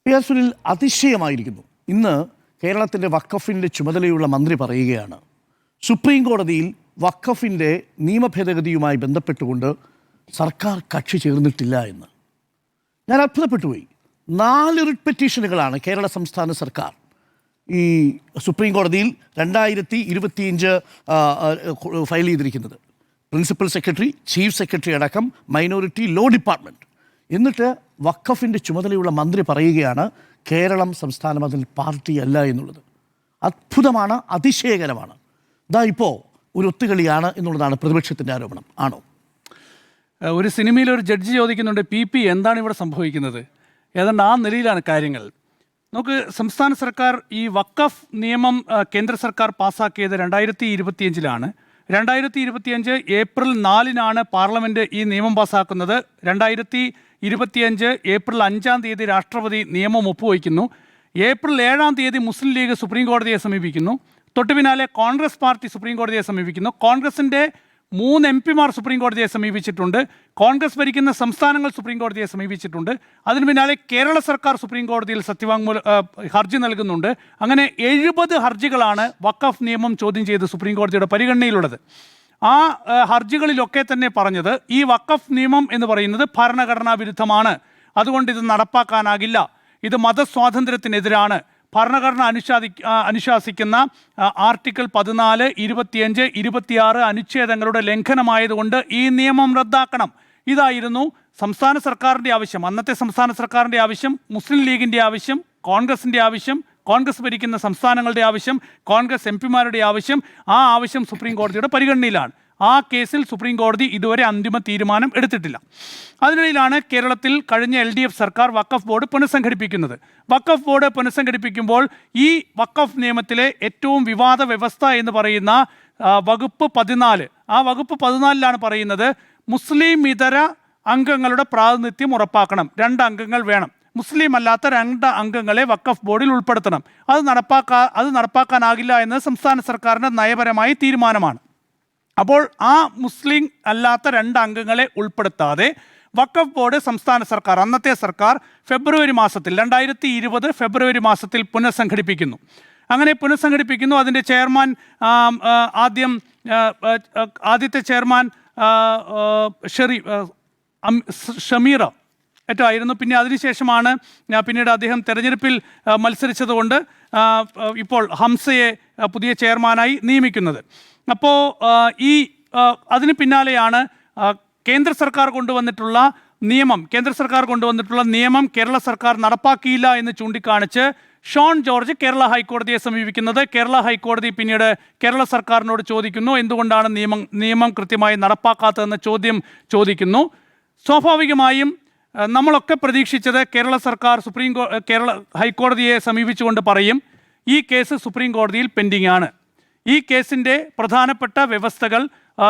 സുനിൽ, അതിശയമായിരിക്കുന്നു. ഇന്ന് കേരളത്തിൻ്റെ വഖഫിൻ്റെ ചുമതലയുള്ള മന്ത്രി പറയുകയാണ്, സുപ്രീം കോടതിയിൽ വഖഫിൻ്റെ നിയമഭേദഗതിയുമായി ബന്ധപ്പെട്ടുകൊണ്ട് സർക്കാർ കക്ഷി ചേർന്നിട്ടില്ല എന്ന്. ഞാൻ അത്ഭുതപ്പെട്ടുപോയി. 4 റിട്ട് പെറ്റീഷനുകളാണ് കേരള സംസ്ഥാന സർക്കാർ ഈ സുപ്രീം കോടതിയിൽ 2025 ഫയൽ ചെയ്തിരിക്കുന്നത്. പ്രിൻസിപ്പൽ സെക്രട്ടറി, ചീഫ് സെക്രട്ടറി അടക്കം മൈനോറിറ്റി ലോ ഡിപ്പാർട്ട്മെൻറ്റ്. എന്നിട്ട് വഖഫിൻ്റെ ചുമതലയുള്ള മന്ത്രി പറയുകയാണ് കേരളം സംസ്ഥാനം അതിൽ പാർട്ടിയല്ല എന്നുള്ളത്. അത്ഭുതമാണ്, അതിശയകരമാണ്. ഇതാ ഇപ്പോൾ ഒരു ഒത്തുകളിയാണ് എന്നുള്ളതാണ് പ്രതിപക്ഷത്തിൻ്റെ ആരോപണം. ആണോ? ഒരു സിനിമയിൽ ഒരു ജഡ്ജി ചോദിക്കുന്നുണ്ട്, പി എന്താണ് ഇവിടെ സംഭവിക്കുന്നത്? ഏതാണ്ട് ആ നിലയിലാണ് കാര്യങ്ങൾ. നമുക്ക് സംസ്ഥാന സർക്കാർ ഈ വഖഫ് നിയമം കേന്ദ്ര സർക്കാർ പാസ്സാക്കിയത് 2025 2025 ഏപ്രിൽ 4 പാർലമെൻറ്റ് ഈ നിയമം പാസ്സാക്കുന്നത്. 2025 ഏപ്രിൽ 5 രാഷ്ട്രപതി നിയമം ഒപ്പുവയ്ക്കുന്നു. ഏപ്രിൽ 7 മുസ്ലിം ലീഗ് സുപ്രീം കോടതിയെ സമീപിക്കുന്നു. തൊട്ടു പിന്നാലെ കോൺഗ്രസ് പാർട്ടി സുപ്രീം കോടതിയെ സമീപിക്കുന്നു. കോൺഗ്രസിൻ്റെ 3 MP-മാർ സുപ്രീം കോടതിയെ സമീപിച്ചിട്ടുണ്ട്. കോൺഗ്രസ് ഭരിക്കുന്ന സംസ്ഥാനങ്ങൾ സുപ്രീം കോടതിയെ സമീപിച്ചിട്ടുണ്ട്. അതിന് പിന്നാലെ കേരള സർക്കാർ സുപ്രീം കോടതിയിൽ ഹർജി നൽകുന്നുണ്ട്. അങ്ങനെ 70 ഹർജികളാണ് വഖഫ് നിയമം ചോദ്യം ചെയ്ത് സുപ്രീം കോടതിയുടെ പരിഗണനയിലുള്ളത്. ആ ഹർജികളിലൊക്കെ തന്നെ പറഞ്ഞത് ഈ വഖഫ് നിയമം എന്ന് പറയുന്നത് ഭരണഘടനാ വിരുദ്ധമാണ്, അതുകൊണ്ട് ഇത് നടപ്പാക്കാനാകില്ല, ഇത് മതസ്വാതന്ത്ര്യത്തിനെതിരാണ്, ഭരണഘടന അനുശാസിക്കുന്ന ആർട്ടിക്കിൾ 14, 25, 26 അനുച്ഛേദങ്ങളുടെ ലംഘനമായതുകൊണ്ട് ഈ നിയമം റദ്ദാക്കണം. ഇതായിരുന്നു സംസ്ഥാന സർക്കാരിൻ്റെ ആവശ്യം. അന്നത്തെ സംസ്ഥാന സർക്കാരിൻ്റെ ആവശ്യം, മുസ്ലിം ലീഗിൻ്റെ ആവശ്യം, കോൺഗ്രസിൻ്റെ ആവശ്യം, കോൺഗ്രസ് ഭരിക്കുന്ന സംസ്ഥാനങ്ങളുടെ ആവശ്യം, കോൺഗ്രസ് MP-മാരുടെ ആവശ്യം. ആ ആവശ്യം സുപ്രീം കോടതിയുടെ പരിഗണനയിലാണ്. ആ കേസിൽ സുപ്രീം കോടതി ഇതുവരെ അന്തിമ തീരുമാനം എടുത്തിട്ടില്ല. അതിനിടയിലാണ് കേരളത്തിൽ കഴിഞ്ഞ LDF സർക്കാർ വഖഫ് ബോർഡ് പുനഃസംഘടിപ്പിക്കുന്നത്. വഖഫ് ബോർഡ് പുനഃസംഘടിപ്പിക്കുമ്പോൾ ഈ വഖഫ് നിയമത്തിലെ ഏറ്റവും വിവാദ വ്യവസ്ഥ എന്ന് പറയുന്ന വകുപ്പ് 14, ആ വകുപ്പ് 14 പറയുന്നത് മുസ്ലിം ഇതര അംഗങ്ങളുടെ പ്രാതിനിധ്യം ഉറപ്പാക്കണം. 2 അംഗങ്ങൾ വേണം. മുസ്ലിം അല്ലാത്ത 2 അംഗങ്ങളെ വഖഫ് ബോർഡിൽ ഉൾപ്പെടുത്തണം. അത് നടപ്പാക്കാനാകില്ല എന്ന് സംസ്ഥാന സർക്കാരിൻ്റെ നയപരമായ തീരുമാനമാണ്. അപ്പോൾ ആ മുസ്ലിം അല്ലാത്ത 2 അംഗങ്ങളെ ഉൾപ്പെടുത്താതെ വഖഫ് ബോർഡ് സംസ്ഥാന സർക്കാർ, അന്നത്തെ സർക്കാർ ഫെബ്രുവരി മാസത്തിൽ 2020 ഫെബ്രുവരി മാസത്തിൽ പുനഃസംഘടിപ്പിക്കുന്നു. അങ്ങനെ പുനഃസംഘടിപ്പിക്കുന്നു. അതിൻ്റെ ചെയർമാൻ ആദ്യത്തെ ചെയർമാൻ ഷമീറ ആയിരുന്നു. പിന്നെ അതിനുശേഷമാണ് പിന്നീട് അദ്ദേഹം തെരഞ്ഞെടുപ്പിൽ മത്സരിച്ചതുകൊണ്ട് ഇപ്പോൾ ഹംസയെ പുതിയ ചെയർമാനായി നിയമിക്കുന്നത്. അപ്പോൾ അതിന് പിന്നാലെയാണ് കേന്ദ്ര സർക്കാർ കൊണ്ടുവന്നിട്ടുള്ള നിയമം കേരള സർക്കാർ നടപ്പാക്കിയില്ല എന്ന് ചൂണ്ടിക്കാണിച്ച് ഷോൺ ജോർജ് കേരള ഹൈക്കോടതിയെ സമീപിക്കുന്നത്. കേരള ഹൈക്കോടതി പിന്നീട് കേരള സർക്കാരിനോട് ചോദിക്കുന്നു, എന്തുകൊണ്ടാണ് നിയമം കൃത്യമായി നടപ്പാക്കാത്തതെന്ന് ചോദിക്കുന്നു. സ്വാഭാവികമായും നമ്മളൊക്കെ പ്രതീക്ഷിച്ചത് കേരള സർക്കാർ കേരള ഹൈക്കോടതിയെ സമീപിച്ചുകൊണ്ട് പറയും, ഈ കേസ് സുപ്രീം കോടതിയിൽ പെൻഡിംഗ് ആണ്, ഈ കേസിൻ്റെ പ്രധാനപ്പെട്ട വ്യവസ്ഥകൾ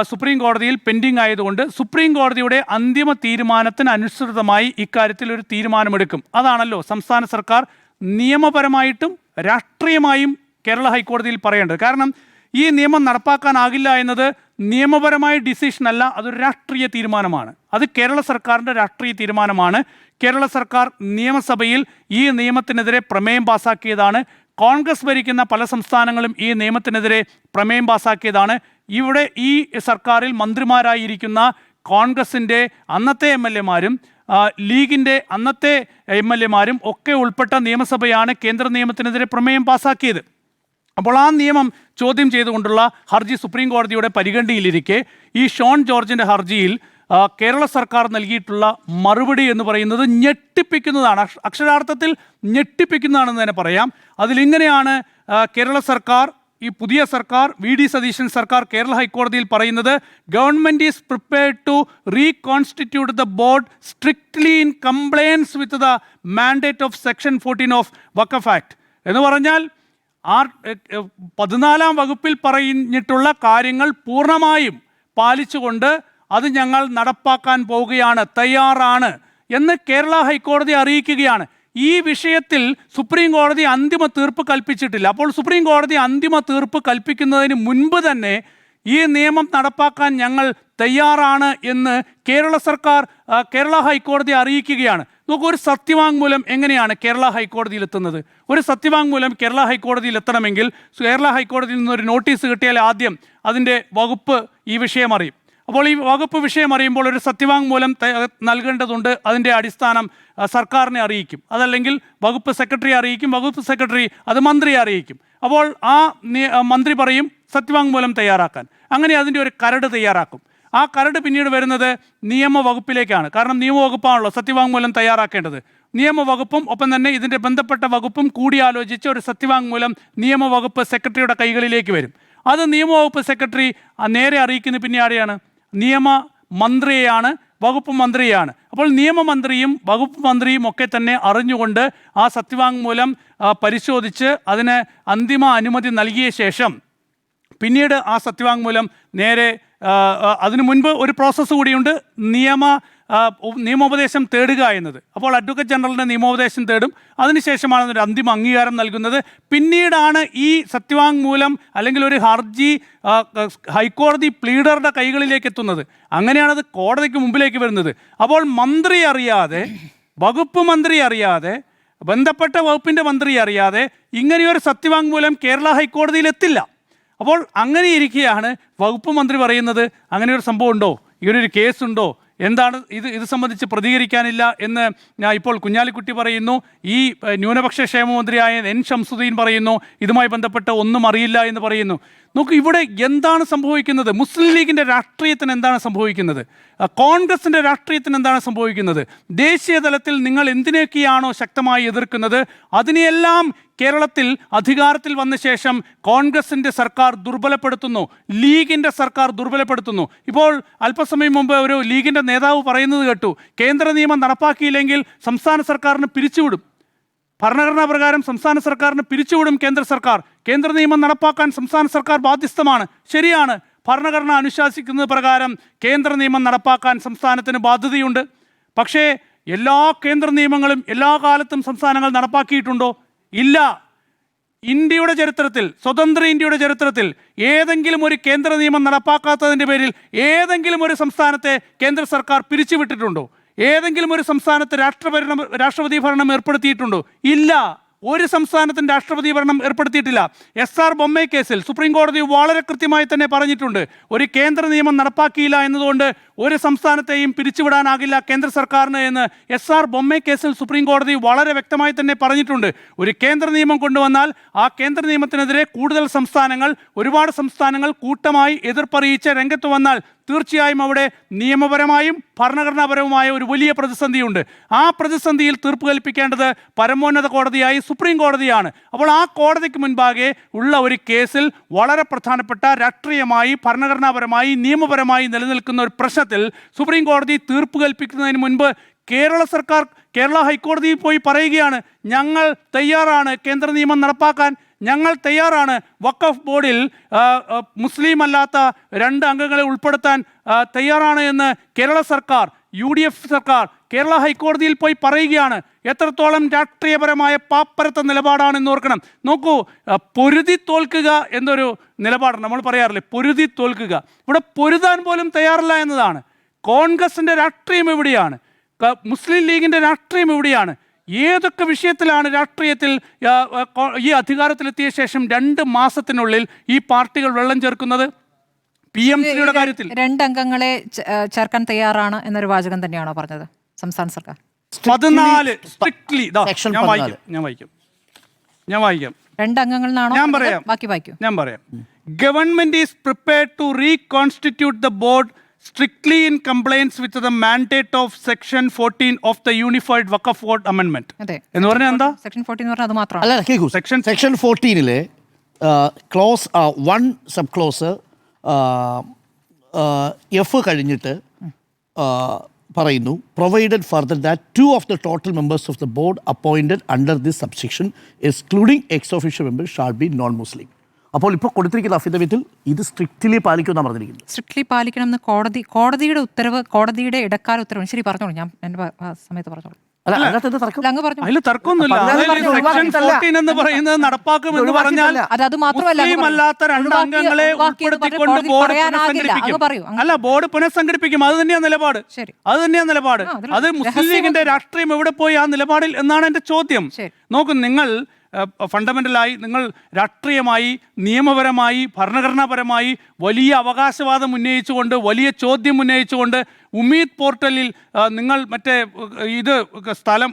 സുപ്രീം കോടതിയിൽ പെൻഡിംഗ് ആയതുകൊണ്ട് സുപ്രീം കോടതിയുടെ അന്തിമ തീരുമാനത്തിന് അനുസൃതമായി ഇക്കാര്യത്തിൽ ഒരു തീരുമാനമെടുക്കും. അതാണല്ലോ സംസ്ഥാന സർക്കാർ നിയമപരമായിട്ടും രാഷ്ട്രീയമായും കേരള ഹൈക്കോടതിയിൽ പറയേണ്ടത്. കാരണം ഈ നിയമം നടപ്പാക്കാനാകില്ല എന്നത് നിയമപരമായ ഡിസിഷനല്ല, അതൊരു രാഷ്ട്രീയ തീരുമാനമാണ്. അത് കേരള സർക്കാരിൻ്റെ രാഷ്ട്രീയ തീരുമാനമാണ്. കേരള സർക്കാർ നിയമസഭയിൽ ഈ നിയമത്തിനെതിരെ പ്രമേയം പാസാക്കിയതാണ്. കോൺഗ്രസ് ഭരിക്കുന്ന പല സംസ്ഥാനങ്ങളും ഈ നിയമത്തിനെതിരെ പ്രമേയം പാസാക്കിയതാണ്. ഇവിടെ ഈ സർക്കാരിൽ മന്ത്രിമാരായിരിക്കുന്ന കോൺഗ്രസിൻ്റെ അന്നത്തെ MLA-മാരും ലീഗിൻ്റെ അന്നത്തെ MLA-മാരും ഒക്കെ ഉൾപ്പെട്ട നിയമസഭയാണ് കേന്ദ്ര നിയമത്തിനെതിരെ പ്രമേയം പാസാക്കിയത്. അപ്പോൾ ആ നിയമം ചോദ്യം ചെയ്തുകൊണ്ടുള്ള ഹർജി സുപ്രീം കോടതിയുടെ പരിഗണനയിലിരിക്കെ ഈ ഷോൺ ജോർജിൻ്റെ ഹർജിയിൽ കേരള സർക്കാർ നൽകിയിട്ടുള്ള മറുപടി എന്ന് പറയുന്നത് ഞെട്ടിപ്പിക്കുന്നതാണ്. അക്ഷരാർത്ഥത്തിൽ ഞെട്ടിപ്പിക്കുന്നതാണെന്ന് തന്നെ പറയാം. അതിലിങ്ങനെയാണ് കേരള സർക്കാർ, ഈ പുതിയ സർക്കാർ, VD സതീശൻ സർക്കാർ കേരള ഹൈക്കോടതിയിൽ പറയുന്നത്, government is prepared to reconstitute the board strictly in compliance with the mandate of section 14 of Waqf act. എന്ന് പറഞ്ഞാൽ 14-ാം വകുപ്പിൽ പറഞ്ഞിട്ടുള്ള കാര്യങ്ങൾ പൂർണ്ണമായും പാലിച്ചുകൊണ്ട് അത് ഞങ്ങൾ നടപ്പാക്കാൻ പോവുകയാണ്, തയ്യാറാണ് എന്ന് കേരള ഹൈക്കോടതി അറിയിക്കുകയാണ്. ഈ വിഷയത്തിൽ സുപ്രീം കോടതി അന്തിമ തീർപ്പ് കൽപ്പിച്ചിട്ടില്ല. അപ്പോൾ സുപ്രീം കോടതി അന്തിമ തീർപ്പ് കൽപ്പിക്കുന്നതിന് മുൻപ് തന്നെ ഈ നിയമം നടപ്പാക്കാൻ ഞങ്ങൾ തയ്യാറാണ് എന്ന് കേരള സർക്കാർ കേരള ഹൈക്കോടതിയെ അറിയിക്കുകയാണ്. നോക്കൂ, ഒരു സത്യവാങ്മൂലം എങ്ങനെയാണ് കേരള ഹൈക്കോടതിയിൽ എത്തുന്നത്? ഒരു സത്യവാങ്മൂലം കേരള ഹൈക്കോടതിയിൽ എത്തണമെങ്കിൽ കേരള ഹൈക്കോടതിയിൽ നിന്നൊരു നോട്ടീസ് കിട്ടിയാൽ ആദ്യം അതിൻ്റെ വകുപ്പ് ഈ വിഷയം അറിയും. അപ്പോൾ ഈ വകുപ്പ് വിഷയം അറിയുമ്പോൾ ഒരു സത്യവാങ്മൂലം നൽകേണ്ടതുണ്ട്. അതിൻ്റെ അടിസ്ഥാനം സർക്കാരിനെ അറിയിക്കും, അതല്ലെങ്കിൽ വകുപ്പ് സെക്രട്ടറി അറിയിക്കും, വകുപ്പ് സെക്രട്ടറി അത് മന്ത്രിയെ അറിയിക്കും. അപ്പോൾ ആ മന്ത്രി പറയും സത്യവാങ്മൂലം തയ്യാറാക്കാൻ. അങ്ങനെ അതിൻ്റെ ഒരു കരട് തയ്യാറാക്കും. ആ കരട് പിന്നീട് വരുന്നത് നിയമവകുപ്പിലേക്കാണ്. കാരണം നിയമവകുപ്പാണല്ലോ സത്യവാങ്മൂലം തയ്യാറാക്കേണ്ടത്. നിയമവകുപ്പും ഒപ്പം തന്നെ ഇതിൻ്റെ ബന്ധപ്പെട്ട വകുപ്പും കൂടിയാലോചിച്ച് ഒരു സത്യവാങ്മൂലം നിയമവകുപ്പ് സെക്രട്ടറിയുടെ കൈകളിലേക്ക് വരും. അത് നിയമവകുപ്പ് സെക്രട്ടറി നേരെ അറിയിക്കുന്ന പിന്നെ ആരെയാണ്? നിയമമന്ത്രിയെയാണ്, വകുപ്പ് മന്ത്രിയെയാണ്. അപ്പോൾ നിയമമന്ത്രിയും വകുപ്പ് മന്ത്രിയും ഒക്കെ തന്നെ അറിഞ്ഞുകൊണ്ട് ആ സത്യവാങ്മൂലം പരിശോധിച്ച് അതിന് അന്തിമ അനുമതി നൽകിയ ശേഷം പിന്നീട് ആ സത്യവാങ്മൂലം നേരെ അതിനു മുൻപ് ഒരു പ്രോസസ്സ് കൂടിയുണ്ട്, നിയമോപദേശം തേടുക എന്നത്. അപ്പോൾ അഡ്വക്കേറ്റ് ജനറലിൻ്റെ നിയമോപദേശം തേടും. അതിനുശേഷമാണ് ഒരു അന്തിമ അംഗീകാരം നൽകുന്നത്. പിന്നീടാണ് ഈ സത്യവാങ്മൂലം അല്ലെങ്കിൽ ഒരു ഹർജി ഹൈക്കോടതി പ്ലീഡറുടെ കൈകളിലേക്ക് എത്തുന്നത്. അങ്ങനെയാണത് കോടതിക്ക് മുമ്പിലേക്ക് വരുന്നത്. അപ്പോൾ മന്ത്രി അറിയാതെ, വകുപ്പ് മന്ത്രി അറിയാതെ, ബന്ധപ്പെട്ട വകുപ്പിൻ്റെ മന്ത്രി അറിയാതെ ഇങ്ങനെയൊരു സത്യവാങ്മൂലം കേരള ഹൈക്കോടതിയിൽ എത്തില്ല. അപ്പോൾ അങ്ങനെ ഇരിക്കുകയാണ് വകുപ്പ് മന്ത്രി പറയുന്നത് അങ്ങനെ ഒരു സംഭവം ഉണ്ടോ, ഇങ്ങനൊരു കേസുണ്ടോ, എന്താണ് ഇത് സംബന്ധിച്ച് പ്രതികരിക്കാനില്ല എന്ന് ഇപ്പോൾ കുഞ്ഞാലിക്കുട്ടി പറയുന്നു. ഈ ന്യൂനപക്ഷ ക്ഷേമ മന്ത്രിയായ എൻ ഷംസുദ്ദീൻ പറയുന്നു ഇതുമായി ബന്ധപ്പെട്ട് ഒന്നും അറിയില്ല എന്ന് പറയുന്നു. നോക്കൂ, ഇവിടെ എന്താണ് സംഭവിക്കുന്നത്? മുസ്ലിം ലീഗിൻ്റെ രാഷ്ട്രീയത്തിന് എന്താണ് സംഭവിക്കുന്നത്? കോൺഗ്രസിൻ്റെ രാഷ്ട്രീയത്തിന് എന്താണ് സംഭവിക്കുന്നത്? ദേശീയ തലത്തിൽ നിങ്ങൾ എന്തിനൊക്കെയാണോ ശക്തമായി എതിർക്കുന്നത് അതിനെയെല്ലാം കേരളത്തിൽ അധികാരത്തിൽ വന്ന ശേഷം കോൺഗ്രസിൻ്റെ സർക്കാർ ദുർബലപ്പെടുത്തുന്നു, ലീഗിൻ്റെ സർക്കാർ ദുർബലപ്പെടുത്തുന്നു. ഇപ്പോൾ അല്പസമയം മുമ്പ് ഒരു ലീഗിൻ്റെ നേതാവ് പറയുന്നത് കേട്ടു, കേന്ദ്ര നിയമം നടപ്പാക്കിയില്ലെങ്കിൽ സംസ്ഥാന സർക്കാരിന് പിരിച്ചുവിടും. ഭരണഘടനാ പ്രകാരം സംസ്ഥാന സർക്കാരിന് പിരിച്ചുവിടും കേന്ദ്ര സർക്കാർ. കേന്ദ്ര നിയമം നടപ്പാക്കാൻ സംസ്ഥാന സർക്കാർ ബാധ്യസ്ഥമാണ്. ശരിയാണ്, ഭരണഘടന അനുശാസിക്കുന്നത് പ്രകാരം കേന്ദ്ര നിയമം നടപ്പാക്കാൻ സംസ്ഥാനത്തിന് ബാധ്യതയുണ്ട്. പക്ഷേ എല്ലാ കേന്ദ്ര നിയമങ്ങളും എല്ലാ കാലത്തും സംസ്ഥാനങ്ങൾ നടപ്പാക്കിയിട്ടുണ്ടോ? ഇല്ല. ഇന്ത്യയുടെ ചരിത്രത്തിൽ, സ്വതന്ത്ര ഇന്ത്യയുടെ ചരിത്രത്തിൽ ഏതെങ്കിലും ഒരു കേന്ദ്ര നിയമം നടപ്പാക്കാത്തതിൻ്റെ പേരിൽ ഏതെങ്കിലും ഒരു സംസ്ഥാനത്തെ കേന്ദ്ര സർക്കാർ പിരിച്ചുവിട്ടിട്ടുണ്ടോ? ഏതെങ്കിലും ഒരു സംസ്ഥാനത്ത് രാഷ്ട്രപതി ഭരണം ഏർപ്പെടുത്തിയിട്ടുണ്ടോ? ഇല്ല. ഒരു സംസ്ഥാനത്തിന് രാഷ്ട്രപതി ഭരണം ഏർപ്പെടുത്തിയിട്ടില്ല. SR ബൊമ്മൈ കേസിൽ സുപ്രീം കോടതി വളരെ കൃത്യമായി തന്നെ പറഞ്ഞിട്ടുണ്ട്, ഒരു കേന്ദ്ര നിയമം നടപ്പാക്കിയില്ല എന്നതുകൊണ്ട് ഒരു സംസ്ഥാനത്തെയും പിരിച്ചുവിടാനാകില്ല കേന്ദ്ര സർക്കാരിന് എന്ന് SR ബൊമ്മൈ കേസിൽ സുപ്രീം കോടതി വളരെ വ്യക്തമായി തന്നെ പറഞ്ഞിട്ടുണ്ട്. ഒരു കേന്ദ്ര നിയമം കൊണ്ടുവന്നാൽ ആ കേന്ദ്ര നിയമത്തിനെതിരെ കൂടുതൽ സംസ്ഥാനങ്ങൾ, ഒരുപാട് സംസ്ഥാനങ്ങൾ കൂട്ടമായി എതിർപ്പറിയിച്ച് രംഗത്ത് വന്നാൽ തീർച്ചയായും അവിടെ നിയമപരമായും ഭരണഘടനാപരവുമായ ഒരു വലിയ പ്രതിസന്ധിയുണ്ട്. ആ പ്രതിസന്ധിയിൽ തീർപ്പ് കൽപ്പിക്കേണ്ടത് പരമോന്നത കോടതിയായി സുപ്രീം കോടതിയാണ്. അപ്പോൾ ആ കോടതിക്ക് മുൻപാകെ ഉള്ള ഒരു കേസിൽ വളരെ പ്രധാനപ്പെട്ട രാഷ്ട്രീയമായി, ഭരണഘടനാപരമായി, നിയമപരമായി നിലനിൽക്കുന്ന ഒരു പ്രശ്നത്തിൽ സുപ്രീം കോടതി തീർപ്പ് കൽപ്പിക്കുന്നതിന് മുൻപ് കേരള സർക്കാർ കേരള ഹൈക്കോടതിയിൽ പോയി പറയുകയാണ്, ഞങ്ങൾ തയ്യാറാണ് കേന്ദ്ര നിയമം നടപ്പാക്കാൻ, ഞങ്ങൾ തയ്യാറാണ് വഖഫ് ബോർഡിൽ മുസ്ലിം അല്ലാത്ത 2 അംഗങ്ങളെ ഉൾപ്പെടുത്താൻ തയ്യാറാണ് എന്ന് കേരള സർക്കാർ, UDF സർക്കാർ കേരള ഹൈക്കോടതിയിൽ പോയി പറയുകയാണ്. എത്രത്തോളം രാഷ്ട്രീയപരമായ പാപ്പരത്ത നിലപാടാണെന്ന് ഓർക്കണം. നോക്കൂ, പൊരുതി തോൽക്കുക എന്നൊരു നിലപാട് നമ്മൾ പറയാറില്ലേ, പൊരുതി തോൽക്കുക. ഇവിടെ പൊരുതാൻ പോലും തയ്യാറില്ല എന്നതാണ്. കോൺഗ്രസിൻ്റെ രാഷ്ട്രീയം എവിടെയാണ്? മുസ്ലിം ലീഗിൻ്റെ രാഷ്ട്രീയം എവിടെയാണ്? ഏതൊക്കെ വിഷയത്തിലാണ് രാഷ്ട്രീയത്തിൽ ഈ അധികാരത്തിലെത്തിയ ശേഷം 2 മാസത്തിനുള്ളിൽ ഈ പാർട്ടികൾ വെള്ളം ചേർക്കുന്നത്? PMCയുടെ കാര്യത്തിൽ 2 അംഗങ്ങളെ ചേർക്കാൻ തയ്യാറാണ് എന്നൊരു വാചകം തന്നെയാണോ പറഞ്ഞത് സംസ്ഥാന സർക്കാർ? 14 സ്ട്രിക്ട്ലി ഞാൻ വായിക്കാം 2 അംഗങ്ങളാണോ? ഞാൻ പറയാം, ബാക്കി വായിക്കൂ. ഞാൻ പറയാം. Government is prepared to reconstitute the board strictly in compliance with the mandate of section 14 of the unified waqf board amendment. എന്ന് പറഞ്ഞാൽ എന്താ? സെക്ഷൻ 14 എന്ന് പറഞ്ഞാൽ അത് മാത്രമാണ്. അല്ല, കേൾക്കൂ, section 14 close 1 sub close F കഴിഞ്ഞിട്ട് പറയുന്നു, provided further that 2 of the total members of the board appointed under this subsection excluding ex-officio members shall be non-Muslim. അപ്പോൾ ഇപ്പോൾ കൊടുത്തിരിക്കുന്ന അഫിഡവിറ്റിൽ ഇത് സ്ട്രിക്റ്റ്ലി പാലിക്കുമെന്നാണ് പറഞ്ഞിരിക്കുന്നത്. സ്ട്രിക്ട്ലി പാലിക്കണം എന്ന് കോടതിയുടെ ഉത്തരവ്, കോടതിയുടെ ഇടക്കാല ഉത്തരവ്. ശരി, പറഞ്ഞോളൂ, ഞാൻ എൻ്റെ സമയത്ത് പറഞ്ഞോളൂ. അല്ല അതിനകത്ത് എന്ത് തർക്കം? അല്ല, അങ്ങ് പറഞ്ഞു. അതിൽ തർക്കമൊന്നുമില്ല. അപ്പൊ അതായത് പറഞ്ഞു, സെക്ഷൻ ഒഴിവാക്കിയിട്ടല്ല. 14 എന്ന് പറയുന്നത് നടപ്പാക്കുമെന്ന് പറഞ്ഞാൽ അത് മാത്രമല്ല, അങ്ങ് മുസ്ലിം അല്ലാത്ത രണ്ട് ഒഴിവാക്കി- അംഗങ്ങളെ ഒഴിവാക്കി എന്ന് ഉൾപ്പെടുത്തിക്കൊണ്ട് പറഞ്ഞ് ബോർഡ് പറയാനാകില്ല. പുനഃസംഘടിപ്പിക്കും. അങ്ങ് പറയൂ, അങ്ങ് അല്ല, ബോർഡ് പുനഃസംഘടിപ്പിക്കും. അത് തന്നെയാണ് നിലപാട്. ശരി. അത് തന്നെയാണ് നിലപാട്. ആ, അതിൽ അത് മുസ്ലിം രഹസ്യമൊന്നും ലീഗിന്റെ രാഷ്ട്രീയം എവിടെ പോയി ആ നിലപാടിൽ എന്നാണ് എന്റെ ചോദ്യം. ശരി. നോക്കൂ, നിങ്ങൾ ഫണ്ടമെന്റലായി നിങ്ങൾ രാഷ്ട്രീയമായി, നിയമപരമായി, ഭരണഘടനാപരമായി വലിയ അവകാശവാദം ഉന്നയിച്ചുകൊണ്ട്, വലിയ ചോദ്യം ഉന്നയിച്ചുകൊണ്ട് ഉമീദ് പോർട്ടലിൽ നിങ്ങൾ മറ്റേ ഇത് സ്ഥലം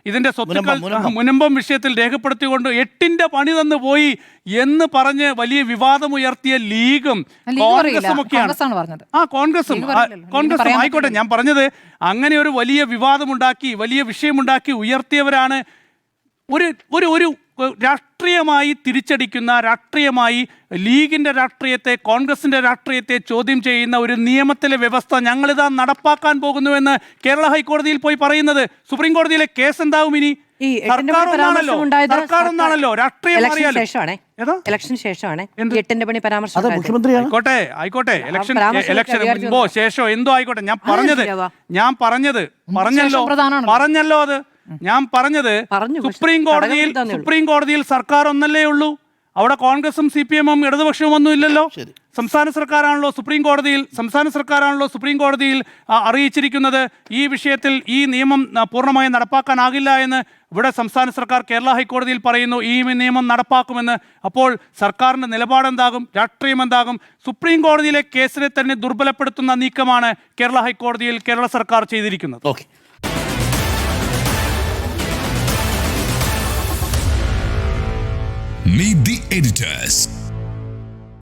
ഇതിന്റെ സ്വത്തുക്കൾ മുനമ്പം വിഷയത്തിൽ രേഖപ്പെടുത്തിക്കൊണ്ട് 8ന്റെ പണി തന്നു പോയി എന്ന് പറഞ്ഞ് വലിയ വിവാദമുയർത്തിയ ലീഗും കോൺഗ്രസും ഒക്കെയാണ്. കോൺഗ്രസ്സാണ് പറഞ്ഞത്. കോൺഗ്രസും ആയിക്കോട്ടെ, ഞാൻ പറഞ്ഞത് അങ്ങനെ ഒരു വലിയ വിവാദമുണ്ടാക്കി, വലിയ വിഷയമുണ്ടാക്കി ഉയർത്തിയവരാണ്. ഒരു രാഷ്ട്രീയമായി തിരിച്ചടിക്കുന്ന, രാഷ്ട്രീയമായി ലീഗിന്റെ രാഷ്ട്രീയത്തെ, കോൺഗ്രസിന്റെ രാഷ്ട്രീയത്തെ ചോദ്യം ചെയ്യുന്ന ഒരു നിയമത്തിലെ വ്യവസ്ഥ ഞങ്ങളിതാ നടപ്പാക്കാൻ പോകുന്നുവെന്ന് കേരള ഹൈക്കോടതിയിൽ പോയി പറയുന്നത്. സുപ്രീം കോടതിയിലെ കേസ് എന്താവും ഇനി? സർക്കാർ ഒന്നാണല്ലോ, രാഷ്ട്രീയം ഇലക്ഷന് ശേഷമാണ് പരാമർശം. അത് മുഖ്യമന്ത്രിയാണ്. ആയിക്കോട്ടെ, ഇലക്ഷൻ മുൻപോ ശേഷോ എന്തോ ആയിക്കോട്ടെ. ഞാൻ പറഞ്ഞല്ലോ അത് ഞാൻ പറഞ്ഞത് സുപ്രീം കോടതിയിൽ സർക്കാർ ഒന്നല്ലേ ഉള്ളൂ. അവിടെ കോൺഗ്രസും CPM-ഉം ഇടതുപക്ഷവും ഒന്നും ഇല്ലല്ലോ. സംസ്ഥാന സർക്കാരാണല്ലോ സുപ്രീം കോടതിയിൽ അറിയിച്ചിരിക്കുന്നത് ഈ വിഷയത്തിൽ ഈ നിയമം പൂർണ്ണമായും നടപ്പാക്കാനാകില്ല എന്ന്. ഇവിടെ സംസ്ഥാന സർക്കാർ കേരള ഹൈക്കോടതിയിൽ പറയുന്നു ഈ നിയമം നടപ്പാക്കുമെന്ന്. അപ്പോൾ സർക്കാരിൻ്റെ നിലപാടെന്താകും, രാഷ്ട്രീയം എന്താകും? സുപ്രീം കോടതിയിലെ കേസിനെ തന്നെ ദുർബലപ്പെടുത്തുന്ന നീക്കമാണ് കേരള ഹൈക്കോടതിയിൽ കേരള സർക്കാർ ചെയ്തിരിക്കുന്നത്. ഓക്കെ. Meet the editors.